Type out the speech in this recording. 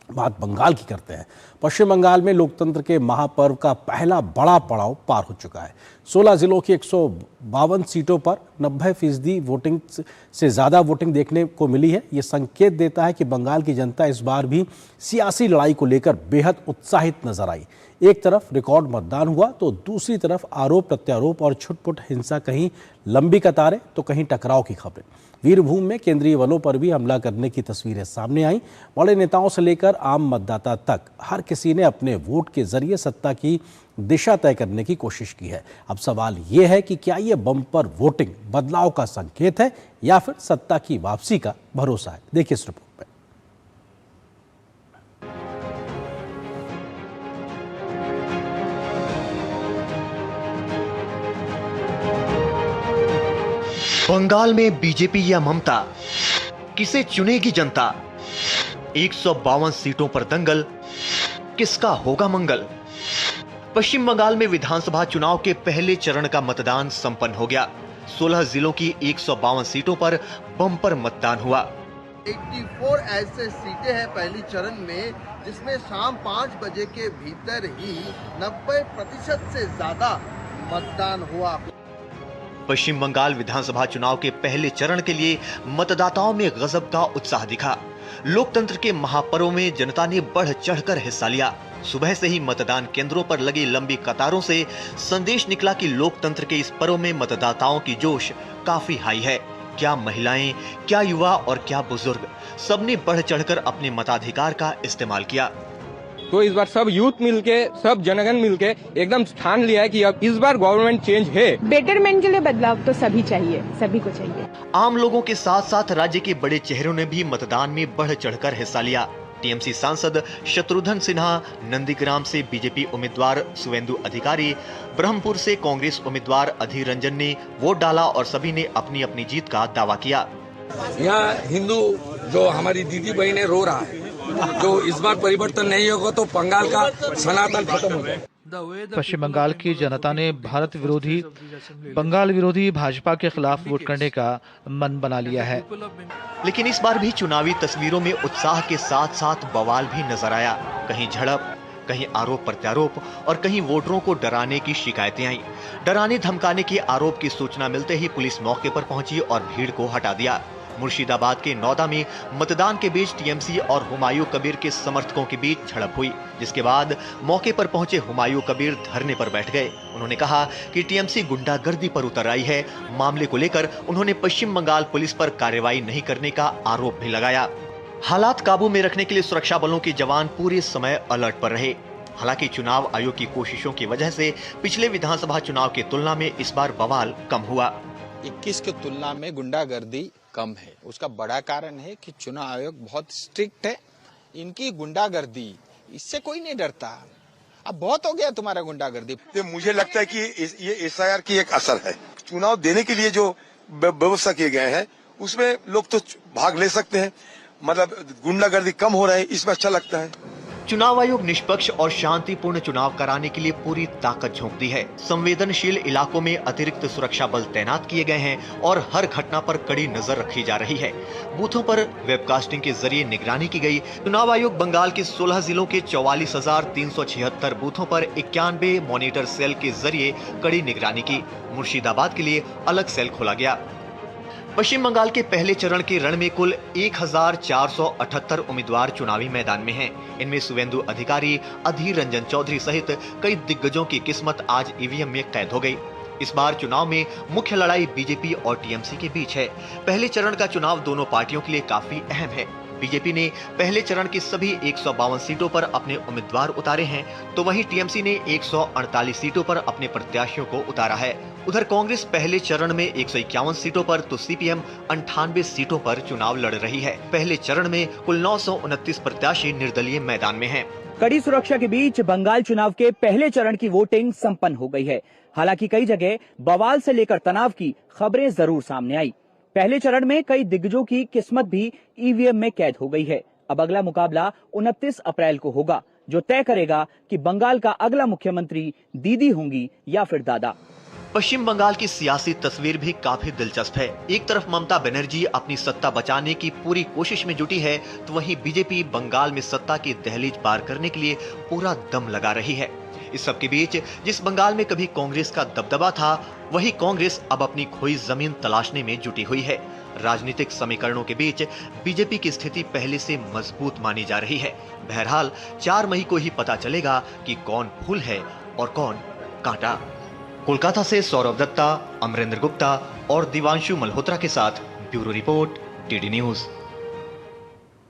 बात बंगाल की करते हैं। पश्चिम बंगाल में लोकतंत्र के महापर्व का पहला बड़ा पड़ाव पार हो चुका है। 16 जिलों की 152 सीटों पर 90% वोटिंग से ज़्यादा वोटिंग देखने को मिली है। ये संकेत देता है कि बंगाल की जनता इस बार भी सियासी लड़ाई को लेकर बेहद उत्साहित नजर आई। एक तरफ रिकॉर्ड मतदान हुआ तो दूसरी तरफ आरोप प्रत्यारोप और छुटपुट हिंसा, कहीं लंबी कतारें तो कहीं टकराव की खबरें। वीरभूम में केंद्रीय बलों पर भी हमला करने की तस्वीरें सामने आई। बड़े नेताओं से लेकर आम मतदाता तक हर किसी ने अपने वोट के जरिए सत्ता की दिशा तय करने की कोशिश की है। अब सवाल यह है कि क्या यह बम्पर वोटिंग बदलाव का संकेत है या फिर सत्ता की वापसी का भरोसा है। देखिए इस रिपोर्ट में। बंगाल में बीजेपी या ममता, किसे चुनेगी जनता? 152 सीटों पर दंगल, किसका होगा मंगल? पश्चिम बंगाल में विधानसभा चुनाव के पहले चरण का मतदान संपन्न हो गया। 16 जिलों की 152 सीटों पर बम्पर मतदान हुआ। 84 ऐसे सीटें हैं पहली चरण में, जिसमें शाम 5 बजे के भीतर ही 90% से ज्यादा मतदान हुआ। पश्चिम बंगाल विधानसभा चुनाव के पहले चरण के लिए मतदाताओं में गजब का उत्साह दिखा। लोकतंत्र के महापर्व में जनता ने बढ़ चढ़कर हिस्सा लिया। सुबह से ही मतदान केंद्रों पर लगी लंबी कतारों से संदेश निकला कि लोकतंत्र के इस पर्व में मतदाताओं की जोश काफी हाई है। क्या महिलाएं, क्या युवा और क्या बुजुर्ग, सबने बढ़ चढ़कर अपने मताधिकार का इस्तेमाल किया। तो इस बार सब यूथ मिलके, सब जनगण मिलके एकदम ठान लिया है कि अब इस बार गवर्नमेंट चेंज है। बेटरमेंट के लिए बदलाव तो सभी चाहिए, सभी को चाहिए। आम लोगों के साथ साथ राज्य के बड़े चेहरों ने भी मतदान में बढ़ चढ़कर हिस्सा लिया। टीएमसी सांसद शत्रुघ्न सिन्हा, नंदीग्राम से बीजेपी उम्मीदवार सुवेंदु अधिकारी, ब्रह्मपुर से कांग्रेस उम्मीदवार अधीर रंजन ने वोट डाला और सभी ने अपनी अपनी जीत का दावा किया। यहाँ हिंदू जो हमारी दीदी बहनें रो रहा है, जो इस बार परिवर्तन नहीं होगा तो बंगाल का सनातन खत्म हो जाएगा। पश्चिम बंगाल की जनता ने भारत विरोधी, बंगाल विरोधी भाजपा के खिलाफ वोट करने का मन बना लिया है। लेकिन इस बार भी चुनावी तस्वीरों में उत्साह के साथ साथ बवाल भी नजर आया। कहीं झड़प, कहीं आरोप प्रत्यारोप और कहीं वोटरों को डराने की शिकायतें आई। डराने धमकाने के आरोप की सूचना मिलते ही पुलिस मौके पर पहुंची और भीड़ को हटा दिया। मुर्शिदाबाद के नौदा में मतदान के बीच टीएमसी और हुमायूं कबीर के समर्थकों के बीच झड़प हुई, जिसके बाद मौके पर पहुंचे हुमायूं कबीर धरने पर बैठ गए। उन्होंने कहा कि टीएमसी गुंडागर्दी पर उतर आई है। मामले को लेकर उन्होंने पश्चिम बंगाल पुलिस पर कार्रवाई नहीं करने का आरोप भी लगाया। हालात काबू में रखने के लिए सुरक्षा बलों के जवान पूरे समय अलर्ट पर रहे। हालांकि चुनाव आयोग की कोशिशों की वजह से पिछले विधानसभा चुनाव की तुलना में इस बार बवाल कम हुआ। 21 की तुलना में गुंडागर्दी कम है। उसका बड़ा कारण है कि चुनाव आयोग बहुत स्ट्रिक्ट है। इनकी गुंडागर्दी, इससे कोई नहीं डरता। अब बहुत हो गया तुम्हारा गुंडागर्दी। तो मुझे लगता है कि ये एसआईआर की एक असर है। चुनाव देने के लिए जो व्यवस्था किए गए हैं उसमें लोग तो भाग ले सकते हैं, मतलब गुंडागर्दी कम हो रहा है, इसमें अच्छा लगता है। चुनाव आयोग निष्पक्ष और शांतिपूर्ण चुनाव कराने के लिए पूरी ताकत झोंकती है। संवेदनशील इलाकों में अतिरिक्त सुरक्षा बल तैनात किए गए हैं और हर घटना पर कड़ी नजर रखी जा रही है। बूथों पर वेबकास्टिंग के जरिए निगरानी की गई। चुनाव आयोग बंगाल के 16 जिलों के 44,376 बूथों पर 91 मॉनिटर सेल के जरिए कड़ी निगरानी की। मुर्शिदाबाद के लिए अलग सेल खोला गया। पश्चिम बंगाल के पहले चरण के रण में कुल 1478 उम्मीदवार चुनावी मैदान में हैं। इनमें सुवेंदु अधिकारी, अधीर रंजन चौधरी सहित कई दिग्गजों की किस्मत आज ईवीएम में कैद हो गई। इस बार चुनाव में मुख्य लड़ाई बीजेपी और टीएमसी के बीच है। पहले चरण का चुनाव दोनों पार्टियों के लिए काफी अहम है। बीजेपी ने पहले चरण की सभी 152 सीटों पर अपने उम्मीदवार उतारे हैं, तो वहीं टीएमसी ने 148 सीटों पर अपने प्रत्याशियों को उतारा है। उधर कांग्रेस पहले चरण में 151 सीटों पर तो सीपीएम 98 सीटों पर चुनाव लड़ रही है। पहले चरण में कुल 929 प्रत्याशी निर्दलीय मैदान में हैं। कड़ी सुरक्षा के बीच बंगाल चुनाव के पहले चरण की वोटिंग संपन्न हो गई है। हालांकि कई जगह बवाल से लेकर तनाव की खबरें जरूर सामने आई। पहले चरण में कई दिग्गजों की किस्मत भी ईवीएम में कैद हो गई है। अब अगला मुकाबला 29 अप्रैल को होगा, जो तय करेगा कि बंगाल का अगला मुख्यमंत्री दीदी होंगी या फिर दादा। पश्चिम बंगाल की सियासी तस्वीर भी काफी दिलचस्प है। एक तरफ ममता बनर्जी अपनी सत्ता बचाने की पूरी कोशिश में जुटी है, तो वहीं बीजेपी बंगाल में सत्ता की दहलीज पार करने के लिए पूरा दम लगा रही है। इस सब के बीच जिस बंगाल में कभी कांग्रेस का दबदबा था, वही कांग्रेस अब अपनी खोई जमीन तलाशने में जुटी हुई है। राजनीतिक समीकरणों के बीच बीजेपी की स्थिति पहले से मजबूत मानी जा रही है। बहरहाल 4 मई को ही पता चलेगा कि कौन फूल है और कौन कांटा। कोलकाता से सौरभ दत्ता, अमरेंद्र गुप्ता और दिवांशु मल्होत्रा के साथ ब्यूरो रिपोर्ट, डीडी न्यूज।